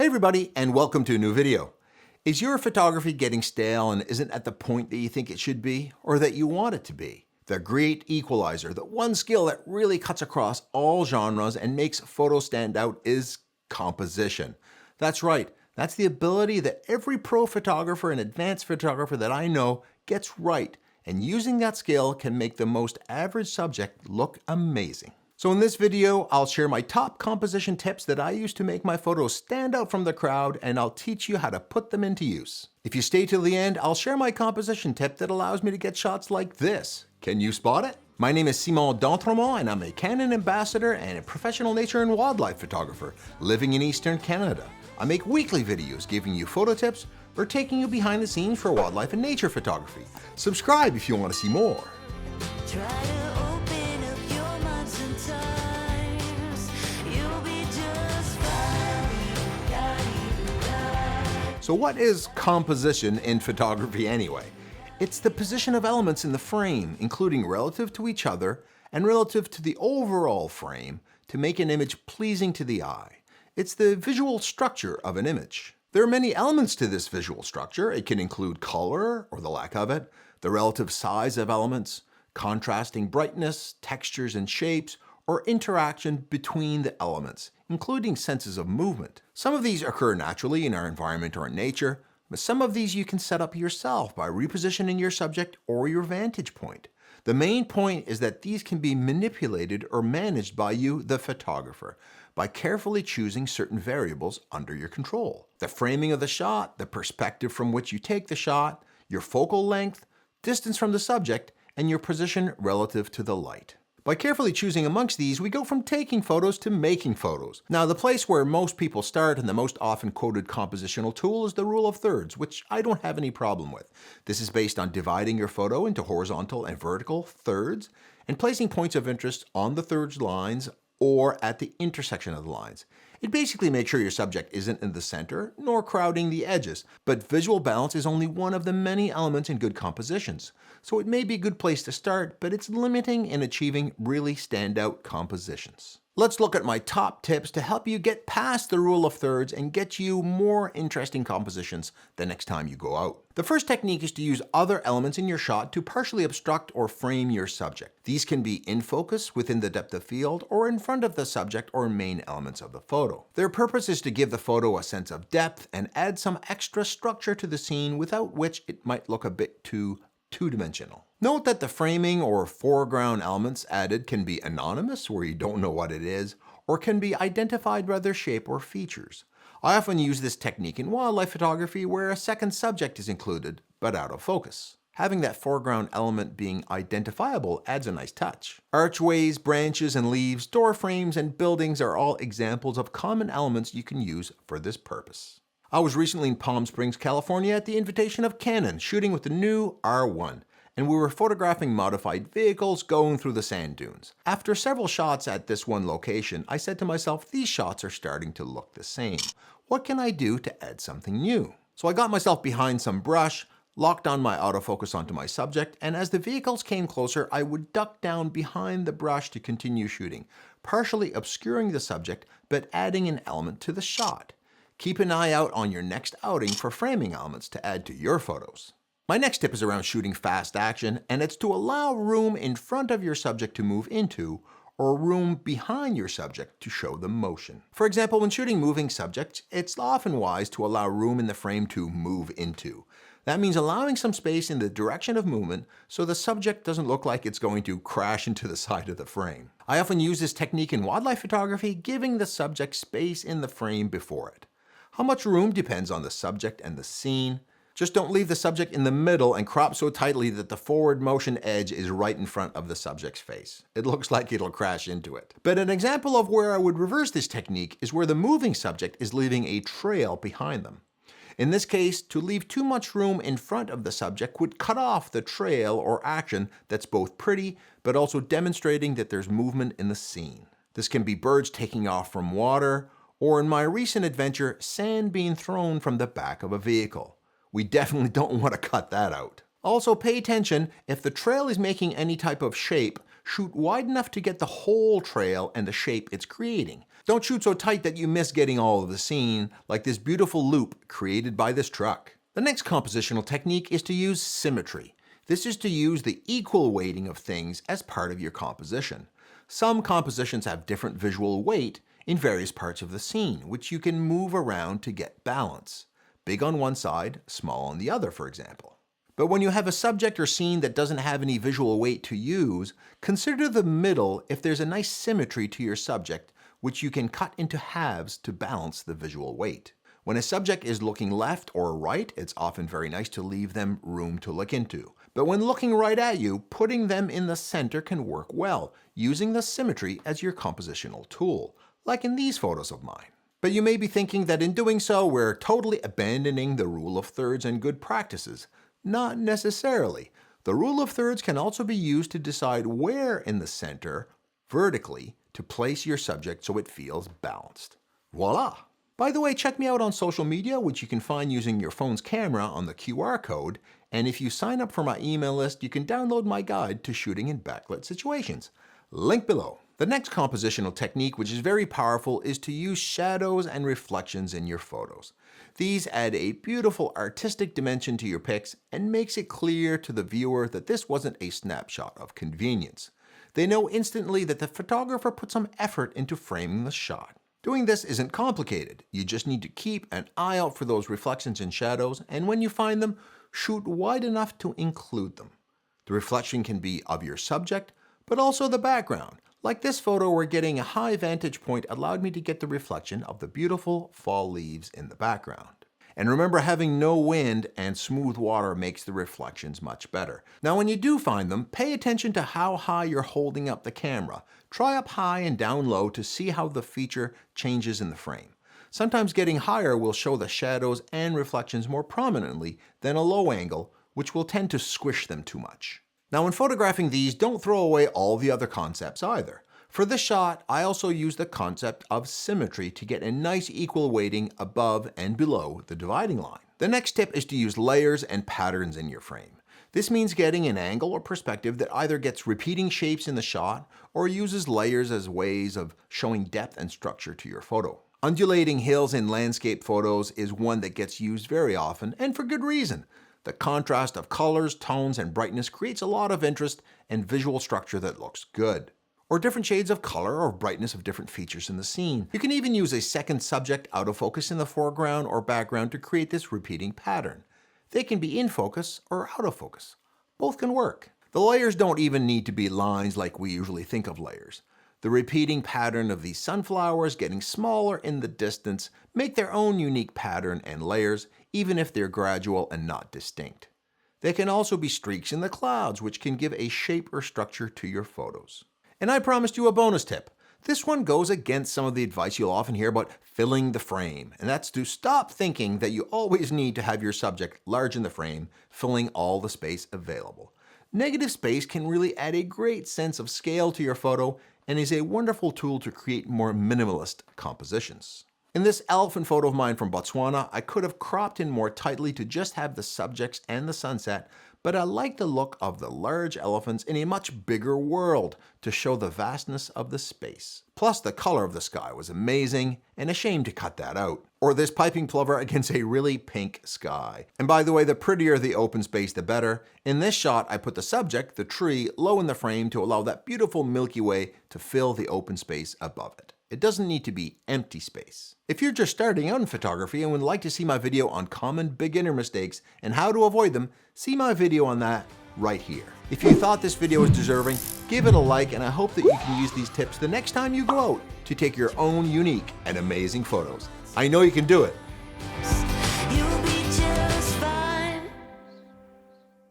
Hey everybody, and welcome to a new video. Is your photography getting stale and isn't at the point that you think it should be, or that you want it to be? The great equalizer, the one skill that really cuts across all genres and makes photos stand out, is composition. That's right, that's the ability that every pro photographer and advanced photographer that I know gets right, and using that skill can make the most average subject look amazing. So in this video, I'll share my top composition tips that I use to make my photos stand out from the crowd, and I'll teach you how to put them into use. If you stay till the end, I'll share my composition tip that allows me to get shots like this. Can you spot it? My name is Simon d'Entremont, and I'm a Canon Ambassador and a professional nature and wildlife photographer living in Eastern Canada. I make weekly videos giving you photo tips or taking you behind the scenes for wildlife and nature photography. Subscribe if you want to see more. So what is composition in photography anyway? It's the position of elements in the frame, including relative to each other and relative to the overall frame, to make an image pleasing to the eye. It's the visual structure of an image. There are many elements to this visual structure. It can include color, or the lack of it, the relative size of elements, contrasting brightness, textures and shapes, or interaction between the elements, including senses of movement. Some of these occur naturally in our environment or in nature, but some of these you can set up yourself by repositioning your subject or your vantage point. The main point is that these can be manipulated or managed by you, the photographer, by carefully choosing certain variables under your control. The framing of the shot, the perspective from which you take the shot, your focal length, distance from the subject, and your position relative to the light. By carefully choosing amongst these, we go from taking photos to making photos. Now, the place where most people start and the most often quoted compositional tool is the rule of thirds, which I don't have any problem with. This is based on dividing your photo into horizontal and vertical thirds and placing points of interest on the thirds lines or at the intersection of the lines. It basically makes sure your subject isn't in the center, nor crowding the edges, but visual balance is only one of the many elements in good compositions. So it may be a good place to start, but it's limiting in achieving really standout compositions. Let's look at my top tips to help you get past the rule of thirds and get you more interesting compositions the next time you go out. The first technique is to use other elements in your shot to partially obstruct or frame your subject. These can be in focus, within the depth of field, or in front of the subject or main elements of the photo. Their purpose is to give the photo a sense of depth and add some extra structure to the scene, without which it might look a bit too two-dimensional. Note that the framing or foreground elements added can be anonymous, where you don't know what it is, or can be identified by their shape or features. I often use this technique in wildlife photography where a second subject is included, but out of focus. Having that foreground element being identifiable adds a nice touch. Archways, branches and leaves, door frames and buildings are all examples of common elements you can use for this purpose. I was recently in Palm Springs, California at the invitation of Canon, shooting with the new R1, and we were photographing modified vehicles going through the sand dunes. After several shots at this one location, I said to myself, these shots are starting to look the same. What can I do to add something new? So I got myself behind some brush, locked on my autofocus onto my subject, and as the vehicles came closer, I would duck down behind the brush to continue shooting, partially obscuring the subject, but adding an element to the shot. Keep an eye out on your next outing for framing elements to add to your photos. My next tip is around shooting fast action, and it's to allow room in front of your subject to move into, or room behind your subject to show the motion. For example, when shooting moving subjects, it's often wise to allow room in the frame to move into. That means allowing some space in the direction of movement so the subject doesn't look like it's going to crash into the side of the frame. I often use this technique in wildlife photography, giving the subject space in the frame before it. How much room depends on the subject and the scene. Just don't leave the subject in the middle and crop so tightly that the forward motion edge is right in front of the subject's face. It looks like it'll crash into it. But an example of where I would reverse this technique is where the moving subject is leaving a trail behind them. In this case, to leave too much room in front of the subject would cut off the trail or action that's both pretty, but also demonstrating that there's movement in the scene. This can be birds taking off from water, or in my recent adventure, sand being thrown from the back of a vehicle. We definitely don't want to cut that out. Also, pay attention, if the trail is making any type of shape, shoot wide enough to get the whole trail and the shape it's creating. Don't shoot so tight that you miss getting all of the scene, like this beautiful loop created by this truck. The next compositional technique is to use symmetry. This is to use the equal weighting of things as part of your composition. Some compositions have different visual weight in various parts of the scene, which you can move around to get balance. Big on one side, small on the other, for example. But when you have a subject or scene that doesn't have any visual weight to use, consider the middle if there's a nice symmetry to your subject, which you can cut into halves to balance the visual weight. When a subject is looking left or right, it's often very nice to leave them room to look into. But when looking right at you, putting them in the center can work well, using the symmetry as your compositional tool, like in these photos of mine. But you may be thinking that in doing so, we're totally abandoning the rule of thirds and good practices. Not necessarily. The rule of thirds can also be used to decide where in the center, vertically, to place your subject so it feels balanced. Voila! By the way, check me out on social media, which you can find using your phone's camera on the QR code, and if you sign up for my email list, you can download my guide to shooting in backlit situations. Link below. The next compositional technique, which is very powerful, is to use shadows and reflections in your photos. These add a beautiful artistic dimension to your pics and makes it clear to the viewer that this wasn't a snapshot of convenience. They know instantly that the photographer put some effort into framing the shot. Doing this isn't complicated. You just need to keep an eye out for those reflections and shadows, and when you find them, shoot wide enough to include them. The reflection can be of your subject, but also the background. Like this photo where getting a high vantage point allowed me to get the reflection of the beautiful fall leaves in the background. And remember, having no wind and smooth water makes the reflections much better. Now when you do find them, pay attention to how high you're holding up the camera. Try up high and down low to see how the feature changes in the frame. Sometimes getting higher will show the shadows and reflections more prominently than a low angle, which will tend to squish them too much. Now when photographing these, don't throw away all the other concepts either. For this shot, I also used the concept of symmetry to get a nice equal weighting above and below the dividing line. The next tip is to use layers and patterns in your frame. This means getting an angle or perspective that either gets repeating shapes in the shot or uses layers as ways of showing depth and structure to your photo. Undulating hills in landscape photos is one that gets used very often, and for good reason. The contrast of colors, tones, and brightness creates a lot of interest and visual structure that looks good. Or different shades of color or brightness of different features in the scene. You can even use a second subject out of focus in the foreground or background to create this repeating pattern. They can be in focus or out of focus. Both can work. The layers don't even need to be lines like we usually think of layers. The repeating pattern of these sunflowers getting smaller in the distance make their own unique pattern and layers, even if they're gradual and not distinct. They can also be streaks in the clouds, which can give a shape or structure to your photos. And I promised you a bonus tip. This one goes against some of the advice you'll often hear about filling the frame, and that's to stop thinking that you always need to have your subject large in the frame, filling all the space available. Negative space can really add a great sense of scale to your photo and is a wonderful tool to create more minimalist compositions. In this elephant photo of mine from Botswana, I could have cropped in more tightly to just have the subjects and the sunset, but I like the look of the large elephants in a much bigger world to show the vastness of the space. Plus, the color of the sky was amazing, and a shame to cut that out. Or this piping plover against a really pink sky. And by the way, the prettier the open space, the better. In this shot, I put the subject, the tree, low in the frame to allow that beautiful Milky Way to fill the open space above it. It doesn't need to be empty space. If you're just starting out in photography and would like to see my video on common beginner mistakes and how to avoid them, see my video on that right here. If you thought this video was deserving, give it a like, and I hope that you can use these tips the next time you go out to take your own unique and amazing photos. I know you can do it.